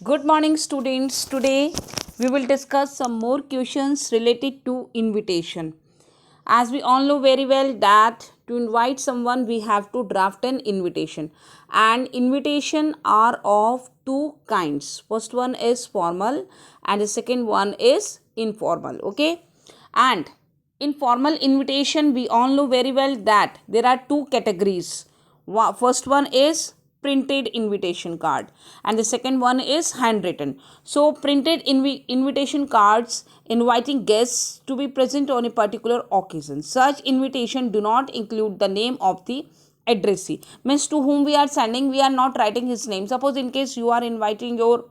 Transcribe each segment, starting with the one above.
Good morning, students. Today we will discuss some more questions related to invitation. As we all know very well that to invite someone we have to draft an invitation, and invitation are of two kinds. First one is formal and the second one is informal. Okay, and in formal invitation we all know very well that there are two categories. First one is printed invitation card and the second one is handwritten. So printed invitation cards inviting guests to be present on a particular occasion. Such invitation do not include the name of the addressee, means to whom we are sending, we are not writing his name. Suppose in case you are inviting your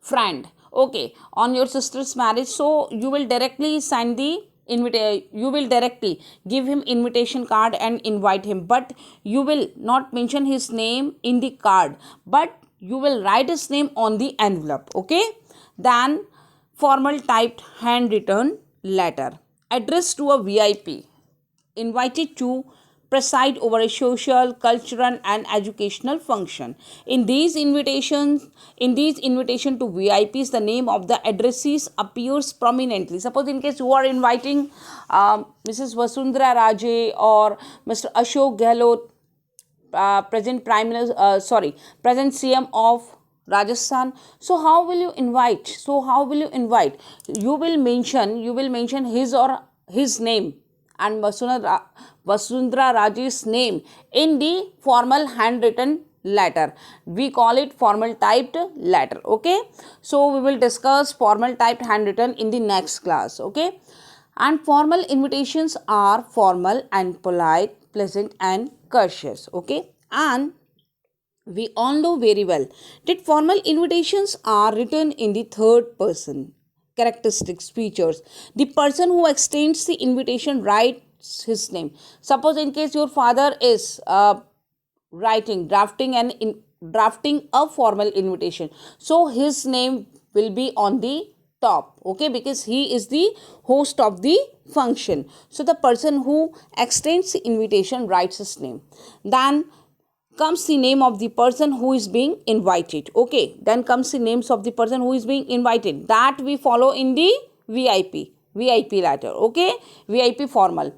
friend, okay, on your sister's marriage, so you will directly send the you will directly give him invitation card and invite him, but you will not mention his name in the card, but you will write his name on the envelope. Okay, then formal typed handwritten letter addressed to a VIP invited to preside over a social, cultural, and educational function. In these invitation to VIPs, the name of the addressees appears prominently. Suppose in case you are inviting Mrs. Vasundhara Raje or Mr. Ashok Gehlot, present CM of Rajasthan. So how will you invite? You will mention his or his name and Vasundhara Raje's name in the formal handwritten letter. We call it formal typed letter. Okay, so we will discuss formal typed handwritten in the next class. Okay, and formal invitations are formal and polite, pleasant and courteous. Okay, and we all know very well that formal invitations are written in the third person. Characteristics, features: the person who extends the invitation writes his name. Suppose in case your father is drafting a formal invitation, so his name will be on the top. Okay, because he is the host of the function, so the person who extends the invitation writes his name. Then comes the name of the person who is being invited. Okay, then comes the names of the person who is being invited, that we follow in the vip letter. Okay, VIP formal.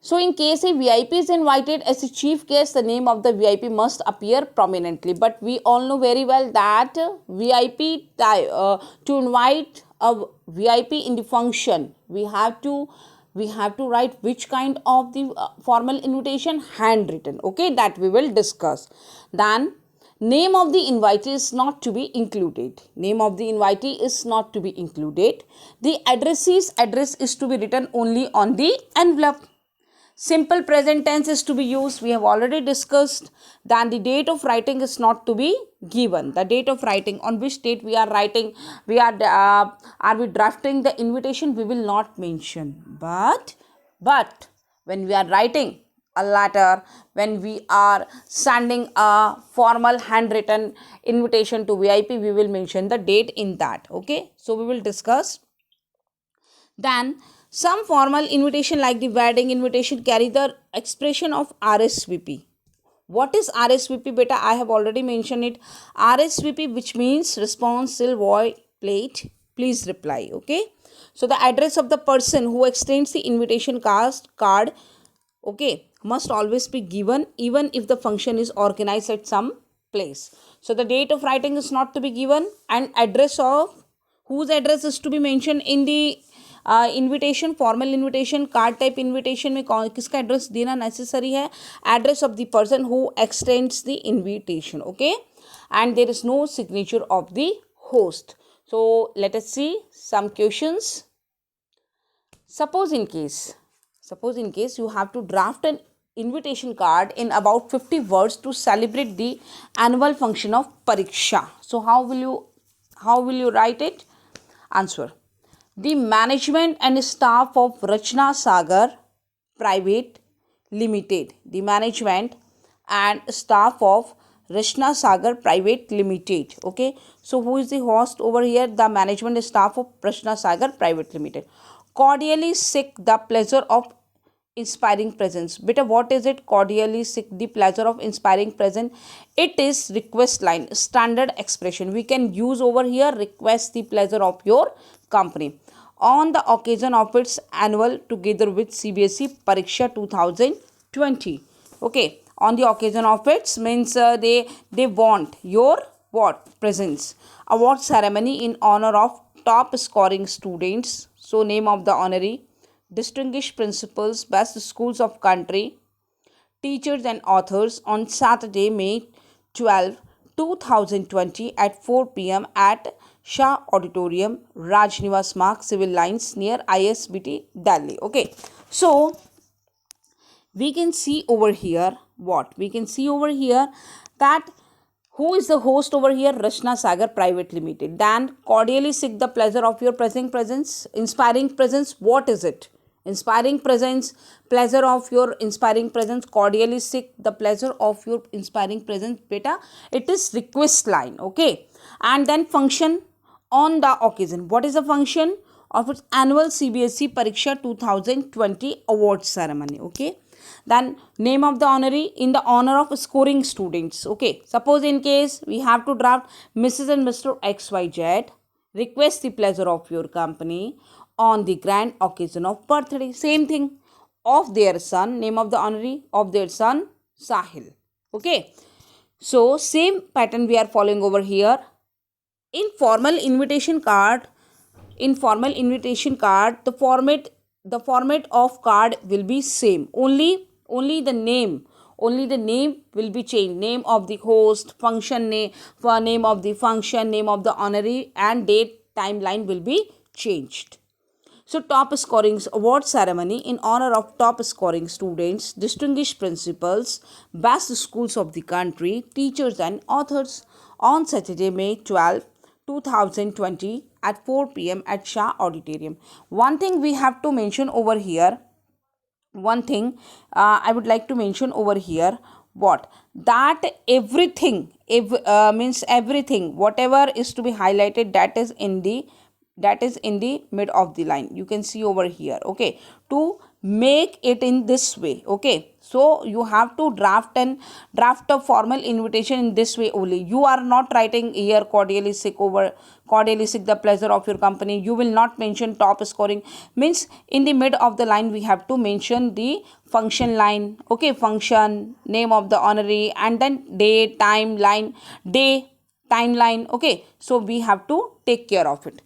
So in case a VIP is invited as a chief guest, the name of the VIP must appear prominently. But we all know very well that to invite a VIP in the function, we have to write which kind of the formal invitation, handwritten. Okay, that we will discuss. Then name of the invitee is not to be included. The addressee's address is to be written only on the envelope. Simple present tense is to be used, we have already discussed. Then the date of writing is not to be given. The date of writing, on which date we are writing, are we drafting the invitation, we will not mention. But when we are writing a letter, when we are sending a formal handwritten invitation to VIP, we will mention the date in that. Okay, so we will discuss. Then some formal invitation like the wedding invitation carry the expression of RSVP. What is RSVP, beta? I have already mentioned it. RSVP, which means response till void plate, please reply. Okay, so the address of the person who extends the invitation card, okay, must always be given even if the function is organized at some place. So the date of writing is not to be given, and address of whose address is to be mentioned in the invitation, formal invitation, card type invitation में किसका address देना necessary है? Address of the person who extends the invitation. Okay, and there is no signature of the host. So let us see some questions. Suppose in case you have to draft an invitation card in about 50 words to celebrate the annual function of Pariksha. So how will you write it? Answer: the management and staff of Rachna Sagar Private Limited. The management and staff of Rachna Sagar Private Limited. Okay, so who is the host over here? The management staff of Rachna Sagar Private Limited. Cordially seek the pleasure of inspiring presence. Beta, what is it? Cordially seek the pleasure of inspiring present. It is request line, standard expression. We can use over here, request the pleasure of your company on the occasion of its annual together with CBSE Pariksha 2020. Okay, on the occasion of its means they want your what presence. Award ceremony in honor of top scoring students. So name of the honoree, distinguished principals, best schools of country, teachers and authors on Saturday, May 12, 2020 at 4 p.m. at Shah Auditorium, Rajnivas Marg, Civil Lines near ISBT, Delhi. Okay, so we can see over here what? We can see over here that who is the host over here? Rachna Sagar Private Limited. Then cordially seek the pleasure of your presence, inspiring presence. What is it? Inspiring presence, pleasure of your inspiring presence, cordially seek the pleasure of your inspiring presence. Beta, it is request line. Okay, and then function on the occasion. What is the function of its annual CBSE Pariksha 2020 award ceremony? Okay, then name of the honoree in the honor of scoring students. Okay, suppose in case we have to draft Mrs. and Mr. XYZ, request the pleasure of your company on the grand occasion of birthday. Same thing of their son, name of the honoree of their son Sahil. Okay, so same pattern we are following over here. In formal invitation card, the format of card will be same. Only the name will be changed. Name of the host, function name, for name of the function, name of the honoree, and date, timeline will be changed. So top scoring award ceremony in honor of top scoring students, distinguished principals, best schools of the country, teachers and authors on Saturday, May 12, 2020 at 4 p.m. at Shah Auditorium. One thing we have to mention over here, I would like to mention over here, what? That everything, means everything, whatever is to be highlighted, that is in the mid of the line. You can see over here. Okay, to make it in this way. Okay, so you have to draft a formal invitation in this way only. You are not writing here cordially seek the pleasure of your company. You will not mention top scoring. Means in the mid of the line we have to mention the function line. Okay, function, name of the honoree, and then day, timeline. Okay, so we have to take care of it.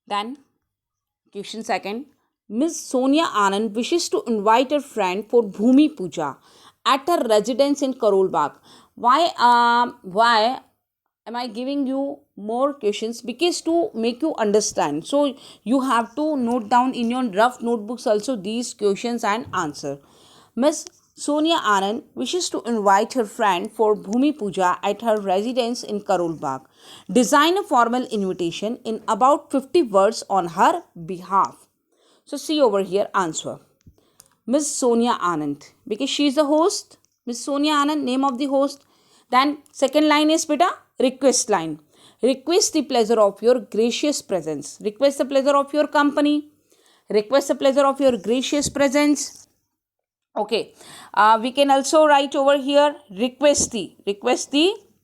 Then, question second. Ms. Sonia Anand wishes to invite her friend for Bhumi Puja at her residence in Karol Bagh. Why am I giving you more questions? Because to make you understand. So, you have to note down in your rough notebooks also these questions and answer. Ms. Sonia Anand wishes to invite her friend for Bhumi Puja at her residence in Karol Bagh. Design a formal invitation in about 50 words on her behalf. So see over here answer. Ms. Sonia Anand, because she is the host. Ms. Sonia Anand, name of the host. Then second line is beta request line. Request the pleasure of your gracious presence. Request the pleasure of your company. Request the pleasure of your gracious presence. Okay, we can also write over here request the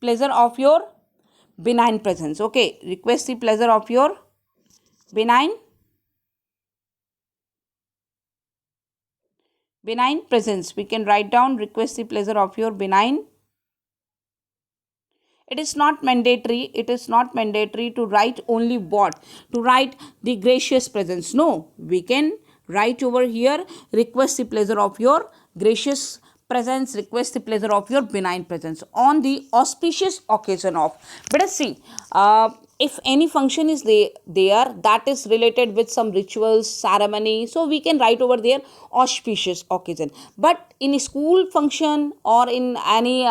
pleasure of your benign presence. Okay, request the pleasure of your benign presence. We can write down request the pleasure of your benign. It is not mandatory to write only what? To write the gracious presence. No, we can write over here request the pleasure of your gracious presence, request the pleasure of your benign presence on the auspicious occasion of. But let's see, if any function is there that is related with some rituals, ceremony, so we can write over there auspicious occasion. But in a school function or in any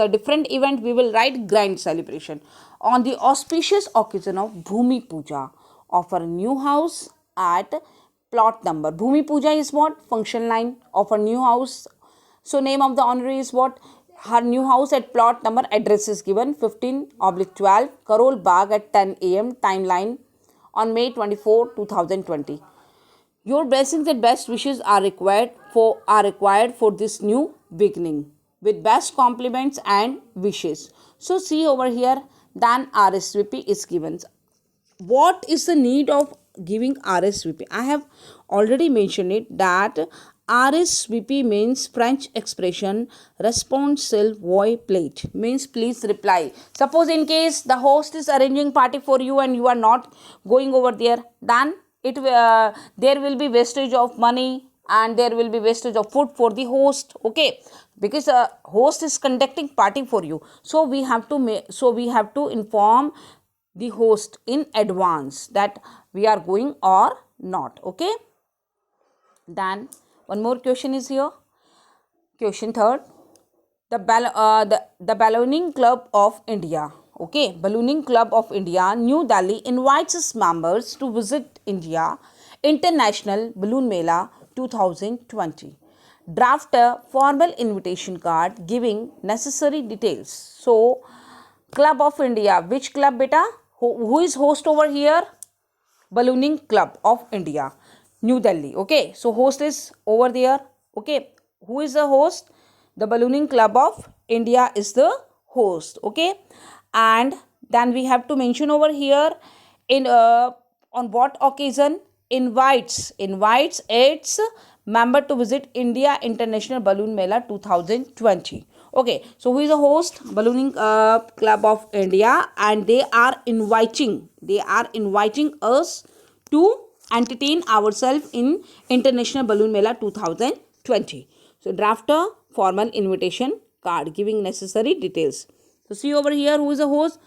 different event, we will write grand celebration on the auspicious occasion of Bhumi Puja of a new house at plot number. Bhumi Puja is what? Function line of a new house. So name of the honoree is what? Her new house at plot number, address is given 15/12 Karol Bagh at 10 a.m. Timeline on May 24, 2020. Your blessings and best wishes are required for this new beginning. With best compliments and wishes. So see over here, then RSVP is given. What is the need of giving RSVP? I have already mentioned it that RSVP means French expression response s'il vous plaît, means please reply. Suppose in case the host is arranging party for you and you are not going over there, then there will be wastage of money and there will be wastage of food for the host. Okay, because host is conducting party for you, so we have to inform the host in advance that we are going or not. Okay, then one more question is here. Question third. The Ballooning Club of India. Okay, Ballooning Club of India, New Delhi invites its members to visit India International Balloon Mela 2020. Draft a formal invitation card giving necessary details. So, Club of India, which club beta? Who is host over here? Ballooning Club of India, New Delhi. Okay, so host is over there. Okay, who is the host? The Ballooning Club of India is the host. Okay, and then we have to mention over here in on what occasion invites its member to visit India International Balloon Mela 2020. Okay, so who is the host? Ballooning Club of India, and they are inviting us to entertain ourselves in International Balloon Mela 2020. So draft a formal invitation card giving necessary details. So see over here, who is the host?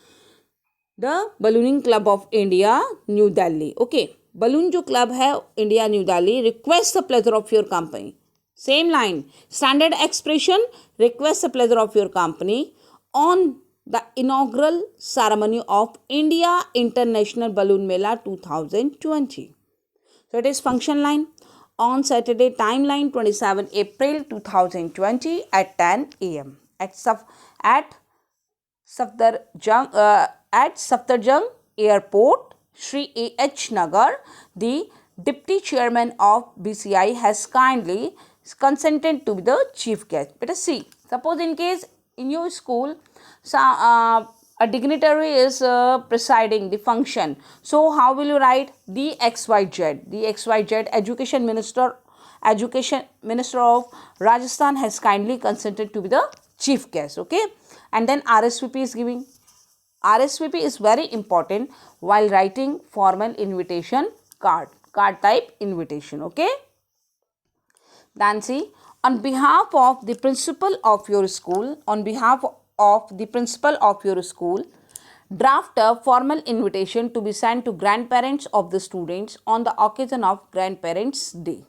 The Ballooning Club of India, New Delhi. Okay, balloon जो club है India New Delhi request the pleasure of your company. Same line, standard expression, request the pleasure of your company on the inaugural ceremony of India International Balloon Mela 2020. So it is function line on Saturday, timeline 27 April 2020 at 10 a.m. at Safdarjung Airport, Sri A.H. Nagar. The Deputy Chairman of BCI has kindly consented to be the chief guest. Let us see. Suppose in case in your school, a dignitary is presiding the function. So how will you write? The XYZ Education Minister of Rajasthan has kindly consented to be the chief guest. Okay, and then RSVP is giving. RSVP is very important while writing formal invitation card type invitation. Okay, then see, on behalf of the principal of your school, draft a formal invitation to be sent to grandparents of the students on the occasion of Grandparents' Day.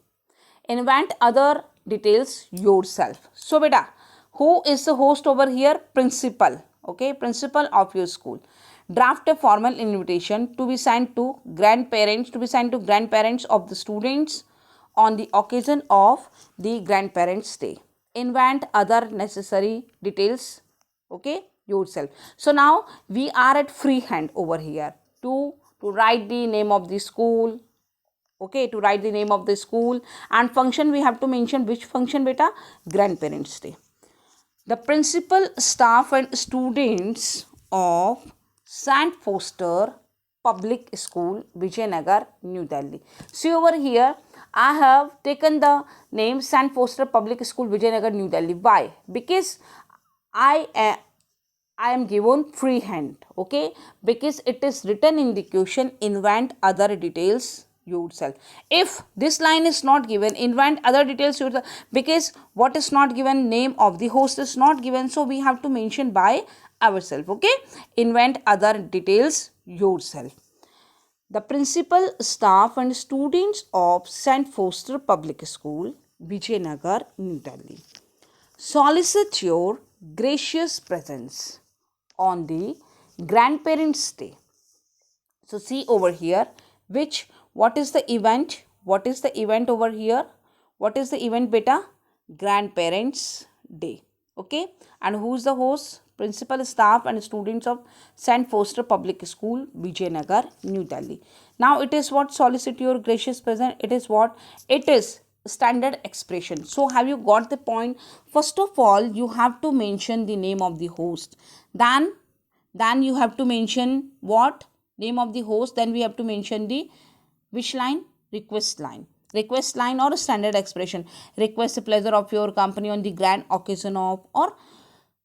Invent other details yourself. So beta, who is the host over here? Principal. Okay, principal of your school. Draft a formal invitation to be sent to grandparents of the students on the occasion of the Grandparents' Day. Invent other necessary details, okay, yourself. So now we are at free hand over here to write the name of the school. Okay, to write the name of the school, and function we have to mention. Which function beta? Grandparents' Day. The principal, staff and students of St. Foster Public School, Vijayanagar, New Delhi. See over here, I have taken the name St. Foster Public School, Vijayanagar, New Delhi. Why? Because I am given free hand. Okay, because it is written in the question, invent other details yourself. If this line is not given, invent other details yourself, because what is not given, name of the host is not given, so we have to mention by ourselves. Okay, invent other details yourself. The principal, staff and students of St. Foster Public School, Vijayanagar, New Delhi, solicit your gracious presence on the Grandparents' Day. So see over here, what is the event? What is the event over here? What is the event beta? Grandparents' Day. Okay, and who is the host? principal, staff and students of St. Foster Public School, Vijayanagar, New Delhi. Now it is what? Solicit your gracious presence. It is what? It is standard expression. So have you got the point? First of all, you have to mention the name of the host. Then you have to mention what? Name of the host. Then we have to mention the which line? Request line. Request line or standard expression. Request the pleasure of your company on the grand occasion of, or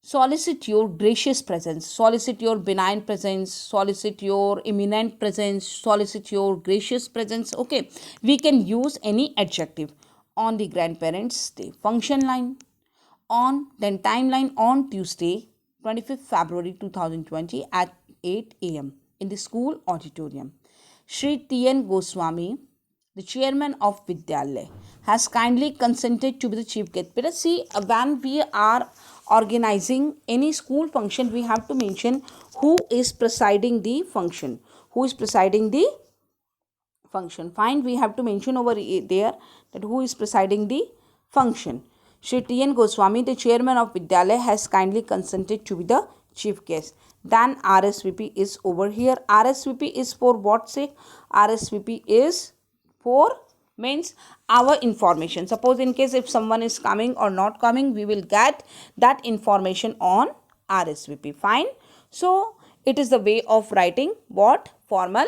solicit your gracious presence, solicit your benign presence, solicit your imminent presence, solicit your gracious presence. Okay, we can use any adjective. On the grandparents day. Function line. On, then timeline on Tuesday 25th February 2020 at 8 a.m. in the school auditorium. Shri T.N. Goswami, the chairman of Vidyalaya, has kindly consented to be the chief guest. But see, when we are organizing any school function, we have to mention who is presiding the function. Who is presiding the function? Fine, we have to mention over there that who is presiding the function. Shri T.N. Goswami, the chairman of Vidyalaya, has kindly consented to be the chief guest. Then RSVP is over here. RSVP is for what sake? RSVP is for means our information. Suppose in case if someone is coming or not coming, we will get that information on RSVP. Fine. So it is the way of writing what? Formal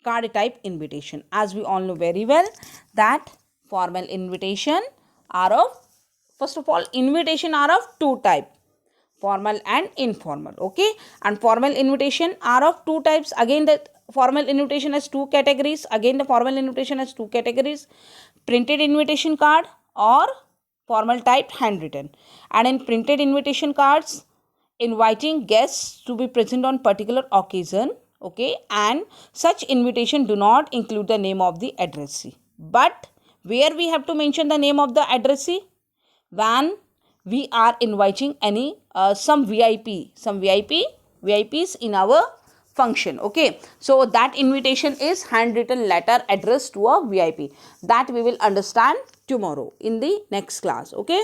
card type invitation. As we all know very well that formal invitation are of, first of all, invitation are of two type, formal and informal. Okay, and formal invitation are of two types. Again, the formal invitation has two categories. Again, the formal invitation has two categories: printed invitation card or formal type handwritten. And in printed invitation cards, inviting guests to be present on particular occasion. Okay, and such invitation do not include the name of the addressee. But where we have to mention the name of the addressee? When we are inviting any some VIPs in our function. Okay, so that invitation is handwritten letter addressed to a VIP. That we will understand tomorrow in the next class. Okay,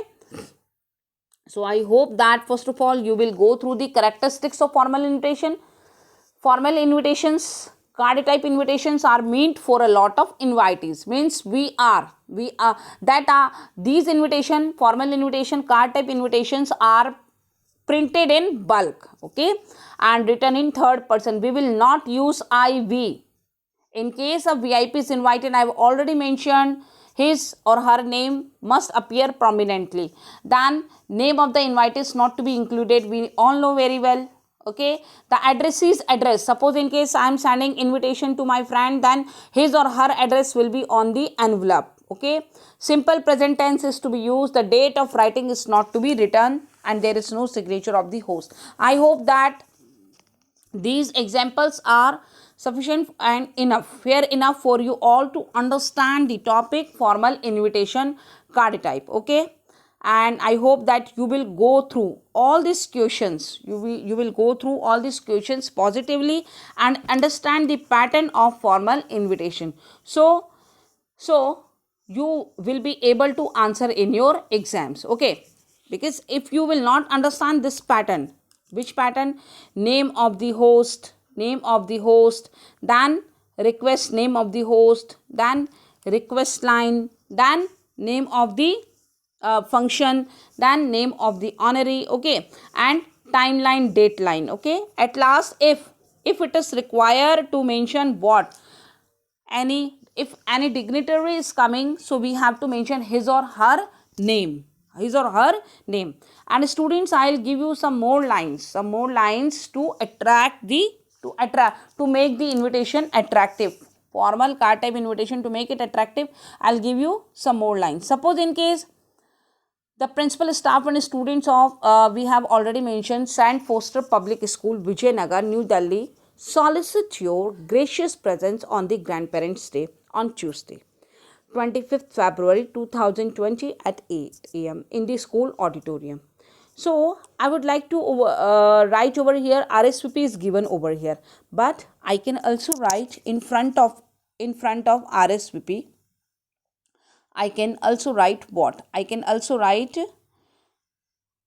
so I hope that first of all you will go through the characteristics of formal invitation. Formal invitations, card type invitations are meant for a lot of invitees. Means these invitation, formal invitation, card type invitations are printed in bulk. Okay, and written in third person. We will not use IV. In case of VIP is invited, I have already mentioned his or her name must appear prominently. Then name of the invitee is not to be included. We all know very well. Okay, the addressee's address. Suppose in case I am sending invitation to my friend, then his or her address will be on the envelope. Okay, simple present tense is to be used. The date of writing is not to be written, and there is no signature of the host. I hope that these examples are sufficient and fair enough for you all to understand the topic formal invitation card type. Okay, and I hope that you will go through all these questions. You will go through all these questions positively and understand the pattern of formal invitation. So you will be able to answer in your exams. Okay, because if you will not understand this pattern, which pattern? Name of the host, then request name of the host, then request line, then name of the function, then name of the honoree. Okay, and timeline, date line. Okay, at last, if it is required to mention what, if any dignitary is coming, so we have to mention his or her name. And students, I'll give you some more lines to make the invitation attractive. Formal card type invitation, to make it attractive, I'll give you some more lines. Suppose in case the principal, staff and students of we have already mentioned St. Foster Public School, Vijayanagar, New Delhi, solicit your gracious presence on the grandparents day on Tuesday 25th February 2020 at 8 a.m. in the school auditorium. So I would like to write over here, RSVP is given over here, but I can also write in front of RSVP. I can also write what? I can also write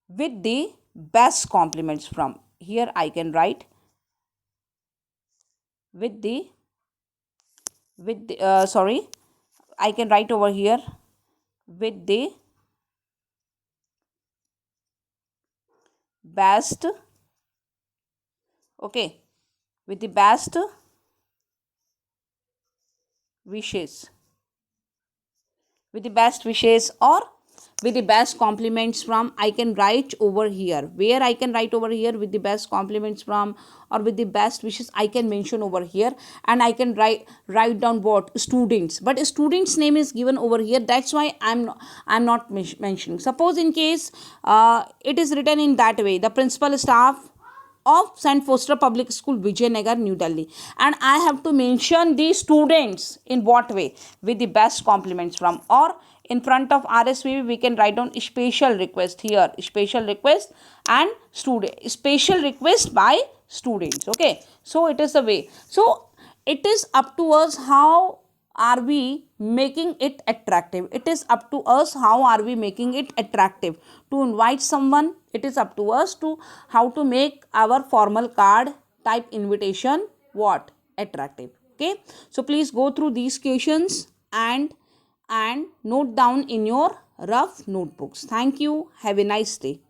with the best compliments from. Here I can write with the sorry, I can write over here with the best, okay, with the best wishes, with the best wishes, or with the best compliments from. I can write over here, where I can write over here with the best compliments from, or with the best wishes I can mention over here. And I can write down what students, but a student's name is given over here, that's why I'm not mentioning. Suppose in case it is written in that way, the principal staff of St. Foster Public School, Vijayanagar, New Delhi, and I have to mention the students in what way? With the best compliments from, or in front of RSVP we can write down special request here, special request and student, special request by students. Okay, so it is the way. So it is up to us how are we making it attractive. It is up to us how are we making it attractive to invite someone. It is up to us to how to make our formal card type invitation what? Attractive. Okay, so please go through these questions and note down in your rough notebooks. Thank you. Have a nice day.